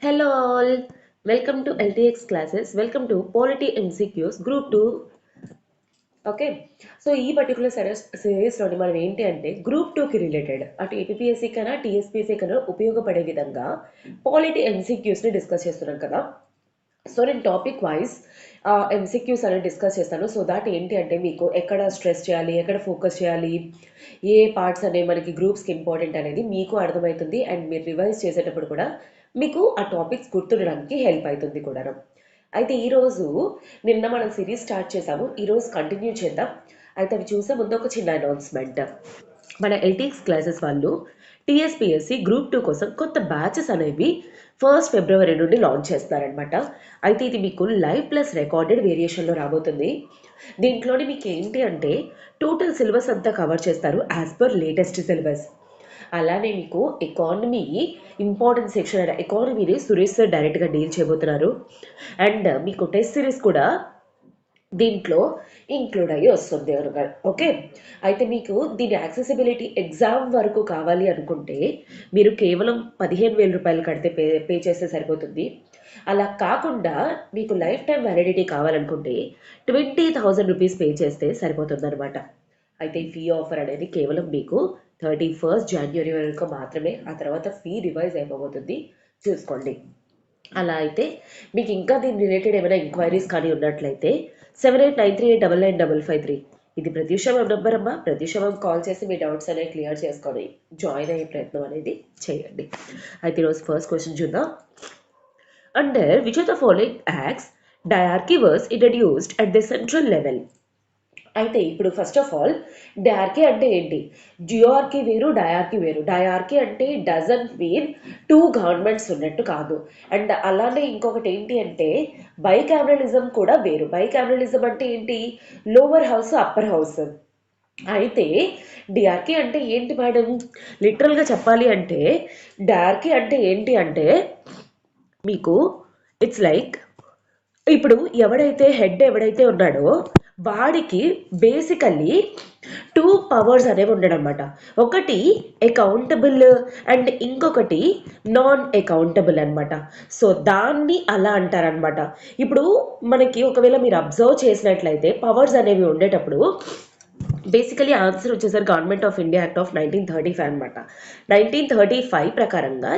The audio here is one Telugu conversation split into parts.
Hello all, welcome to LTX classes. Welcome to Polity MCQs Group 2. Okay so ఈ పర్టికులర్ సిరీస్లోని మనం ఏంటి అంటే గ్రూప్ 2కి రిలేటెడ్ అటు ఏపీఎస్సీ కన్నా టీఎస్పీఎస్సీ కన్నా ఉపయోగపడే విధంగా పాలిటీ ఎంసీక్యూస్ని డిస్కస్ చేస్తున్నాం కదా. సో నేను టాపిక్ వైజ్ ఎంసీక్యూస్ అనేది డిస్కస్ చేస్తాను. సో దాట్ ఏంటి అంటే మీకు ఎక్కడ స్ట్రెస్ చేయాలి, ఎక్కడ ఫోకస్ చేయాలి, ఏ పార్ట్స్ అనేవి మనకి గ్రూప్స్కి ఇంపార్టెంట్ అనేది మీకు అర్థమవుతుంది. అండ్ మీరు రివైజ్ చేసేటప్పుడు కూడా మీకు ఆ టాపిక్స్ గుర్తుండడానికి హెల్ప్ అవుతుంది కూడా. అయితే ఈరోజు నిన్న మనం సిరీస్ స్టార్ట్ చేసాము, ఈరోజు కంటిన్యూ చేద్దాం. అయితే అవి చూసే ముందు ఒక చిన్న అనౌన్స్మెంట్. మన ఎల్టీఎక్స్ క్లాసెస్ వాళ్ళు టీఎస్పీఎస్సీ గ్రూప్ 2 కోసం కొత్త బ్యాచెస్ అనేవి 1 ఫిబ్రవరి నుండి లాంచ్ చేస్తున్నారనమాట. అయితే ఇది మీకు లైవ్ ప్లస్ రికార్డెడ్ వేరియేషన్లో రాబోతుంది. దీంట్లోని మీకు ఏంటి అంటే టోటల్ సిలబస్ అంతా కవర్ చేస్తారు యాజ్ పర్ లేటెస్ట్ సిలబస్. అలానే మీకు ఎకానమీ ఇంపార్టెంట్ సెక్షన్ అయిన ఎకానమీని సురేష్ సార్ డైరెక్ట్గా డీల్ చేయబోతున్నారు. అండ్ మీకు టెస్ట్ సిరీస్ కూడా దీంట్లో ఇంక్లూడ్ అయ్యి వస్తుంది అనమాట. ఓకే, అయితే మీకు దీని యాక్సెసిబిలిటీ ఎగ్జామ్ వరకు కావాలి అనుకుంటే మీరు కేవలం 15,000 రూపాయలు కడితే పే చేస్తే సరిపోతుంది. అలా కాకుండా మీకు లైఫ్ టైం వ్యాలిడిటీ కావాలనుకుంటే 20,000 రూపీస్ పే చేస్తే సరిపోతుంది అనమాట. అయితే ఈ ఫీ ఆఫర్ అనేది కేవలం మీకు 31 జనవరి వరకు మాత్రమే. ఆ తర్వాత ఫీ రివైజ్ అయిపోతుంది, చూసుకోండి. అలా అయితే మీకు ఇంకా దీని రిలేటెడ్ ఏమైనా ఎంక్వైరీస్ కానీ ఉన్నట్లయితే 7893899553 ఇది ప్రత్యూషం నెంబర్ అమ్మా. ప్రత్యూషం కాల్ చేసి మీ డౌట్స్ అనేవి క్లియర్ చేసుకొని జాయిన్ అయ్యే ప్రయత్నం అనేది చేయండి. అయితే ఈరోజు ఫస్ట్ క్వశ్చన్ చూద్దాం. Under which of the following acts dyarchy was introduced at the central level? అయితే ఇప్పుడు ఫస్ట్ ఆఫ్ ఆల్ డయార్కీ అంటే ఏంటి? జియోఆర్కీ వేరు, డయార్కీ వేరు. డయార్కీ అంటే డజంట్ మీన్ 2 గవర్నమెంట్స్ ఉన్నట్టు కాదు. అండ్ అలానే ఇంకొకటి ఏంటి అంటే బైకామరలిజం కూడా వేరు. బైకామరలిజం అంటే ఏంటి? Lower house, upper house. అయితే డిఆర్కీ అంటే ఏంటి మేడం? లిటరల్గా చెప్పాలి అంటే డయార్కీ అంటే ఏంటి అంటే మీకు ఇట్స్ లైక్ ఇప్పుడు ఎవడైతే ఉన్నాడో వాడికి బేసికల్లీ 2 పవర్స్ అనేవి ఉండడనమాట. ఒకటి అకౌంటబుల్ అండ్ ఇంకొకటి నాన్ అకౌంటబుల్ అనమాట. సో దాన్ని అలా అంటారనమాట. ఇప్పుడు మనకి ఒకవేళ మీరు అబ్జర్వ్ చేసినట్లయితే పవర్స్ అనేవి ఉండేటప్పుడు బేసికలీ ఆన్సర్ వచ్చేసరి government of India act of 1935 అనమాట. 1935 ప్రకారంగా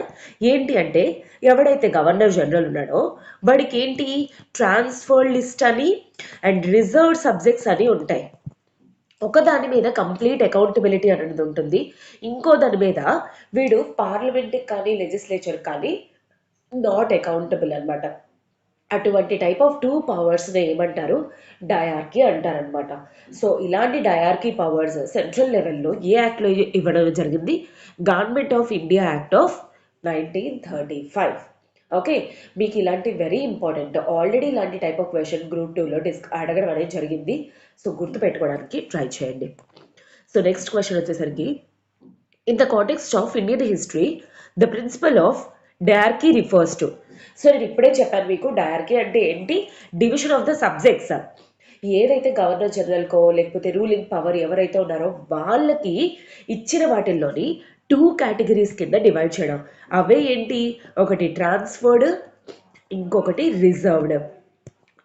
ఏంటి అంటే ఎవడైతే గవర్నర్ జనరల్ ఉన్నాడో వాడికి ఏంటి ట్రాన్స్ఫర్ లిస్ట్ అని అండ్ రిజర్వ్ సబ్జెక్ట్స్ అని ఉంటాయి. ఒక దాని మీద కంప్లీట్ అకౌంటబిలిటీ అనేది ఉంటుంది, ఇంకో దాని మీద వీడు పార్లమెంట్కి కానీ లెజిస్లేచర్ కానీ నాట్ అకౌంటబుల్ అనమాట. అటువంటి టైప్ ఆఫ్ 2 పవర్స్ని ఏమంటారు? డయార్కీ అంటారనమాట. సో ఇలాంటి డయార్కీ పవర్స్ సెంట్రల్ లెవెల్లో ఏ యాక్ట్లో ఇవ్వడం జరిగింది? Government of India act of 1935. Okay, మీకు ఇలాంటి వెరీ ఇంపార్టెంట్. ఆల్రెడీ ఇలాంటి టైప్ ఆఫ్ క్వశ్చన్ గ్రూప్ 2లో అడగడం అనేది జరిగింది. సో గుర్తుపెట్టుకోవడానికి ట్రై చేయండి. సో నెక్స్ట్ క్వశ్చన్ వచ్చేసరికి in the context of Indian history the principle of diarchy refers to. So నేను ఇప్పుడే చెప్పాను మీకు డయార్కీ అంటే ఏంటి? Division of the subjects. ఏదైతే గవర్నర్ జనరల్కో లేకపోతే రూలింగ్ పవర్ ఎవరైతే ఉన్నారో వాళ్ళకి ఇచ్చిన వాటిల్లోని 2 కేటగిరీస్ కింద డివైడ్ చేయడం. అవే ఏంటి? ఒకటి ట్రాన్స్ఫర్డ్, ఇంకొకటి రిజర్వ్డ్.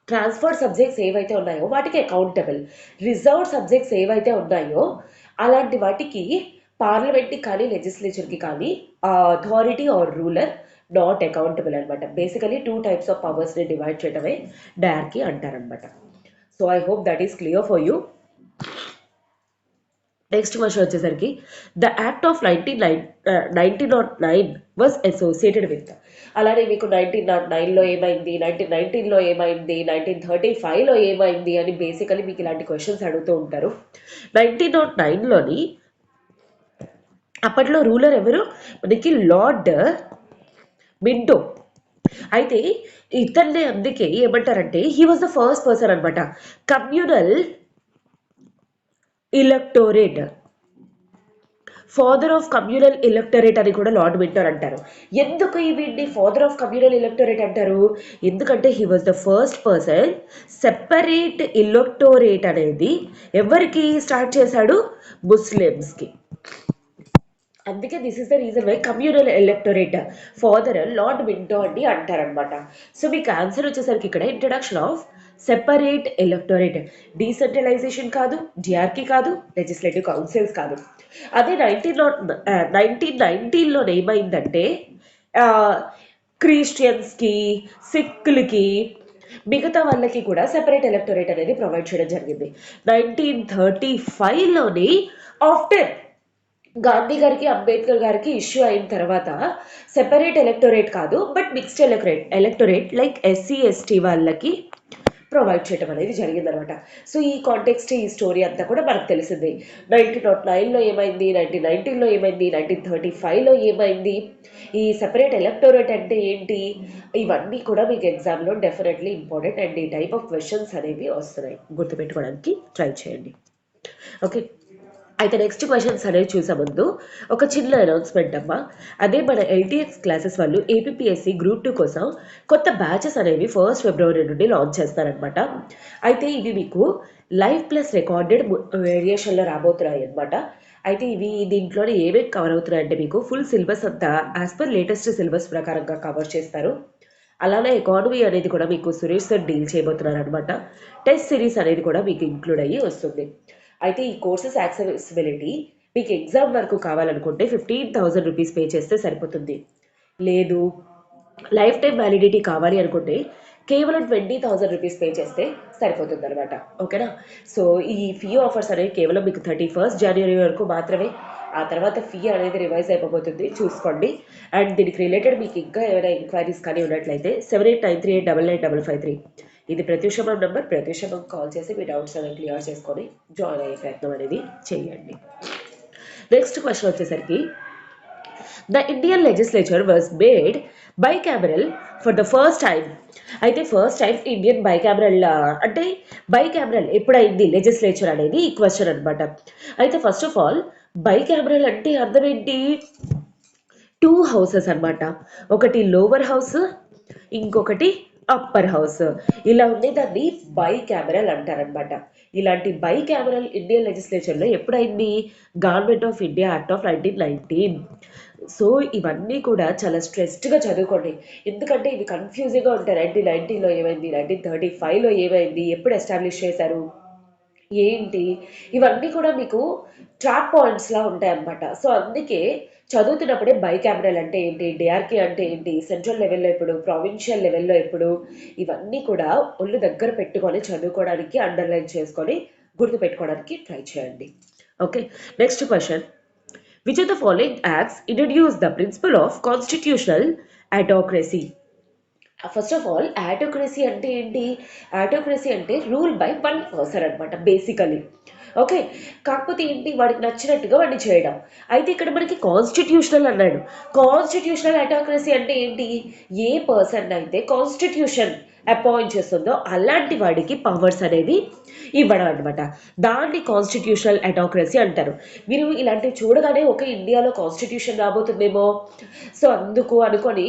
ట్రాన్స్ఫర్డ్ సబ్జెక్ట్స్ ఏవైతే ఉన్నాయో వాటికి అకౌంటబుల్. రిజర్వ్డ్ సబ్జెక్ట్స్ ఏవైతే ఉన్నాయో అలాంటి వాటికి పార్లమెంట్కి కానీ లెజిస్లేచర్కి కానీ authority or ruler not accountable అనమాట. బేసికలీ 2 టైప్స్ ఆఫ్ పవర్స్ని డివైడ్ చేయడమే డయార్కీ అంటారనమాట. So I hope that is clear for you. Next question వచ్చేసరికి the act of 1909 was associated with. అలానే మీకు 1909లో ఏమైంది, 1919లో ఏమైంది, 1935లో ఏమైంది అని బేసికలీ మీకు ఇలాంటి క్వశ్చన్స్ అడుగుతూ ఉంటారు. 1909లోని అప్పట్లో రూలర్ ఎవరు? మనకి లార్డ్ మింటో. అయితే ఇతన్ని అందుకే ఏమంటారంటే he was the first person అనమాట. Communal electorate, father of communal electorate అని కూడా లార్డ్ మింటో అంటారు. ఎందుకు వీడిని ఫాదర్ ఆఫ్ కమ్యూనల్ ఎలక్టరేట్ అంటారు? ఎందుకంటే he was the first person separate electorate అనేది ఎవరికి స్టార్ట్ చేశాడు? ముస్లిమ్స్కి. అందుకే this is the reason why communal electorate father lord Minto అని అంటారనమాట. సో మీకు ఆన్సర్ వచ్చేసరికి ఇక్కడ introduction of separate electorate, decentralization కాదు, డిఆర్కి కాదు, లెజిస్లేటివ్ కౌన్సిల్స్ కాదు. అదే 1919లో ఏమైందంటే క్రిస్టియన్స్కి, సిక్కులకి, మిగతా వాళ్ళకి కూడా సెపరేట్ ఎలక్టోరేట్ అనేది ప్రొవైడ్ చేయడం జరిగింది. 1935లోని ఆఫ్టర్ గాంధీ గారికి, అంబేద్కర్ గారికి ఇష్యూ అయిన తర్వాత సెపరేట్ ఎలక్టోరేట్ కాదు, but mixed electorate like SC ST వాళ్ళకి ప్రొవైడ్ చేయడం అనేది జరిగిందనమాట. సో ఈ కాంటెక్స్ట్, ఈ స్టోరీ అంతా కూడా మనకు తెలిసింది. 1909లో ఏమైంది, 1919లో ఏమైంది, 1935లో ఏమైంది, ఈ సెపరేట్ ఎలక్టోరేట్ అంటే ఏంటి, ఇవన్నీ కూడా మీకు ఎగ్జామ్లో డెఫినెట్లీ ఇంపార్టెంట్. అండ్ ఈ టైప్ ఆఫ్ క్వశ్చన్స్ అనేవి వస్తున్నాయి, గుర్తుపెట్టుకోవడానికి ట్రై చేయండి. ఓకే, అయితే నెక్స్ట్ క్వశ్చన్స్ అనేవి చూసే ముందు ఒక చిన్న అనౌన్స్మెంట్ అమ్మా. అదే మన ఎల్టీఎక్స్ క్లాసెస్ వాళ్ళు ఏపీపీఎస్సీ గ్రూప్ 2 కోసం కొత్త బ్యాచెస్ అనేవి 1 ఫిబ్రవరి నుండి లాంచ్ చేస్తారనమాట. అయితే ఇవి మీకు లైవ్ ప్లస్ రికార్డెడ్ వేరియేషన్లో రాబోతున్నాయి అనమాట. అయితే ఇవి దీంట్లోనే ఏమేమి కవర్ అవుతున్నాయంటే మీకు ఫుల్ సిలబస్ అంతా యాజ్ పర్ లేటెస్ట్ సిలబస్ ప్రకారంగా కవర్ చేస్తారు. అలానే ఎకానమీ అనేది కూడా మీకు సురేష్ సార్ డీల్ చేయబోతున్నారు అనమాట. టెస్ట్ సిరీస్ అనేది కూడా మీకు ఇంక్లూడ్ అయ్యి వస్తుంది. అయితే ఈ కోర్సెస్ యాక్సెసిబిలిటీ మీకు ఎగ్జామ్ వరకు కావాలనుకుంటే 15,000 రూపీస్ పే చేస్తే సరిపోతుంది. లేదు లైఫ్ టైం వ్యాలిడిటీ కావాలి అనుకుంటే కేవలం 20,000 రూపీస్ పే చేస్తే సరిపోతుంది అనమాట. ఓకేనా? సో ఈ ఫీ ఆఫర్స్ అనేవి కేవలం మీకు 31 జనవరి వరకు మాత్రమే. ఆ తర్వాత ఫీ అనేది రివైజ్ అయిపోతుంది, చూసుకోండి. అండ్ దీనికి రిలేటెడ్ మీకు ఇంకా ఏమైనా ఎంక్వైరీస్ కానీ ఉన్నట్లయితే 7893899553 ఇది ప్రత్యూషమం నెంబర్. ప్రత్యూషమం కాల్ చేసి మీ డౌట్స్ అనేవి క్లియర్ చేసుకొని జాయిన్ అయ్యే ప్రయత్నం అనేది చేయండి. నెక్స్ట్ క్వశ్చన్ వచ్చేసరికి the Indian legislature was made bicameral for the first time. అయితే ఫస్ట్ టైం ఇండియన్ బైకామరల్ అంటే బైకామరల్ ఎప్పుడైంది లెజిస్లేచర్ అనేది ఈ క్వశ్చన్ అనమాట. అయితే ఫస్ట్ ఆఫ్ ఆల్ బైకామరల్ అంటే అర్థం ఏంటి, 2 హౌసెస్ అనమాట. ఒకటి లోవర్ హౌస్, ఇంకొకటి అప్పర్ హౌస్. ఇలా ఉండేదాన్ని బై క్యామరల్ అంటారనమాట. ఇలాంటి బై క్యామరల్ ఇండియన్ లెజిస్లేచర్లో ఎప్పుడైంది, government of India act of 1919. So ఇవన్నీ కూడా చాలా స్ట్రెస్డ్గా చదువుకోండి, ఎందుకంటే ఇవి కన్ఫ్యూజింగ్గా ఉంటాయి. 1919లో ఏమైంది, 1935లో ఏమైంది, ఎప్పుడు ఎస్టాబ్లిష్ చేశారు ఏంటి, ఇవన్నీ కూడా మీకు ట్రాప్ పాయింట్స్లా ఉంటాయి అన్నమాట. సో అందుకే చదువుతున్నప్పుడే బైకామరల్ అంటే ఏంటి, డిఆర్కే అంటే ఏంటి, సెంట్రల్ లెవెల్లో ఎప్పుడు, ప్రావిన్షియల్ లెవెల్లో ఎప్పుడు, ఇవన్నీ కూడా ఒళ్ళు దగ్గర పెట్టుకొని చదువుకోవడానికి, అండర్లైన్ చేసుకొని గుర్తుపెట్టుకోవడానికి ట్రై చేయండి. Okay, next question. Which of the following acts introduce the principle of constitutional autocracy? First of all autocracy అంటే ఏంటి, ఆటోక్రసీ అంటే రూల్ బై 1 పర్సన్ అనమాట బేసికలీ. ఓకే, కాకపోతే ఏంటి, వాడికి నచ్చినట్టుగా వాడిని చేయడం. అయితే ఇక్కడ మనకి కాన్స్టిట్యూషనల్ అన్నాడు. కాన్స్టిట్యూషనల్ ఆటోక్రసీ అంటే ఏంటి, ఏ పర్సన్ అయితే కాన్స్టిట్యూషన్ అపాయింట్ చేస్తుందో అలాంటి వాడికి పవర్స్ అనేది ఇవ్వడం అనమాట. దాన్ని కాన్స్టిట్యూషనల్ ఆటోక్రసీ అంటారు. మీరు ఇలాంటివి చూడగానే ఒక ఇండియాలో కాన్స్టిట్యూషన్ రాబోతుందేమో, సో అందుకు అనుకొని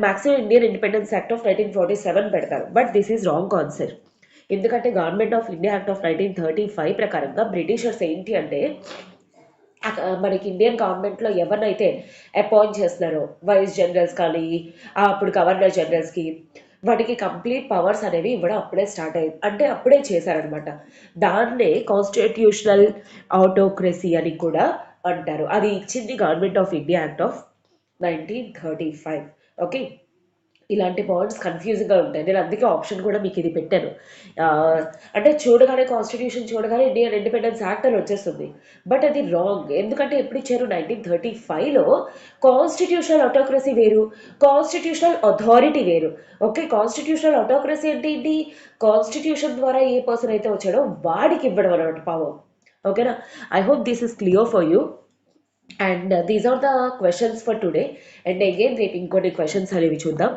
maximum Indian independence act of 1947 పెడతారు. But this is wrong concept. ఎందుకంటే government of India act of 1935 ప్రకారంగా బ్రిటిషర్స్ ఏంటి అంటే మనకి ఇండియన్ గవర్నమెంట్లో ఎవరినైతే అపాయింట్ చేస్తున్నారో వైస్ జనరల్స్ కానీ అప్పుడు గవర్నర్ జనరల్స్కి, వాటికి కంప్లీట్ పవర్స్ అనేవి ఇవ్వడం అప్పుడే స్టార్ట్ అయ్యింది, అంటే అప్పుడే చేశారనమాట. దాన్నే కాన్స్టిట్యూషనల్ ఆటోక్రసీ అని కూడా అంటారు. అది ఇచ్చింది government of India act of 1935. Okay, ఇలాంటి పాయింట్స్ కన్ఫ్యూజింగ్గా ఉంటాయి. నేను అందుకే ఆప్షన్ కూడా మీకు ఇది పెట్టాను. అంటే చూడగానే కాన్స్టిట్యూషన్ చూడగానే ఇండియన్ ఇండిపెండెన్స్ యాక్ట్ అని వచ్చేస్తుంది, బట్ అది రాంగ్. ఎందుకంటే ఎప్పుడు ఇచ్చారు, 1935లో కాన్స్టిట్యూషనల్ ఆటోక్రసీ వేరు, కాన్స్టిట్యూషనల్ అథారిటీ వేరు. ఓకే, కాన్స్టిట్యూషనల్ ఆటోక్రసీ అంటే ఏంటి, కాన్స్టిట్యూషన్ ద్వారా ఏ పర్సన్ అయితే వచ్చాడో వాడికి ఇవ్వడం అనమాట పవర్. ఓకేనా? I hope this is clear for you. And these are the questions for today. And again రేపు ఇంకొన్ని క్వశ్చన్స్ అనేవి చూద్దాం.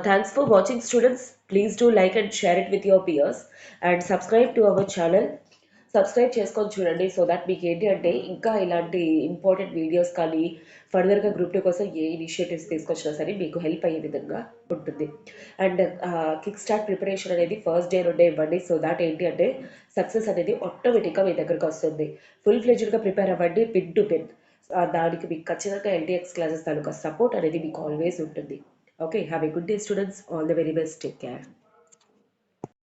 Thanks for watching, students. Please do like and share it with your peers and subscribe to our channel. Subscribe చేసుకొని చూడండి, సో దట్ మీకు ఏంటి అంటే ఇంకా ఇలాంటి ఇంపార్టెంట్ వీడియోస్ కానీ ఫర్దర్గా గ్రూప్ 2 కోసం ఏ ఇనిషియేటివ్స్ తీసుకొచ్చినా సరే మీకు హెల్ప్ అయ్యే విధంగా ఉంటుంది. అండ్ కిక్ స్టార్ట్ ప్రిపరేషన్ అనేది ఫస్ట్ డే నుండే ఇవ్వండి, సో దాట్ ఏంటి అంటే సక్సెస్ అనేది ఆటోమేటిక్గా మీ దగ్గరకు వస్తుంది. ఫుల్ ఫ్లెడ్జ్డ్గా ప్రిపేర్ అవ్వండి, పిన్ టు పిన్. దానికి మీకు ఖచ్చితంగా ఎల్టీఎక్స్ క్లాసెస్ తాలూకా సపోర్ట్ అనేది మీకు ఆల్వేస్ ఉంటుంది. Okay, have a good day students, all the very best, take care.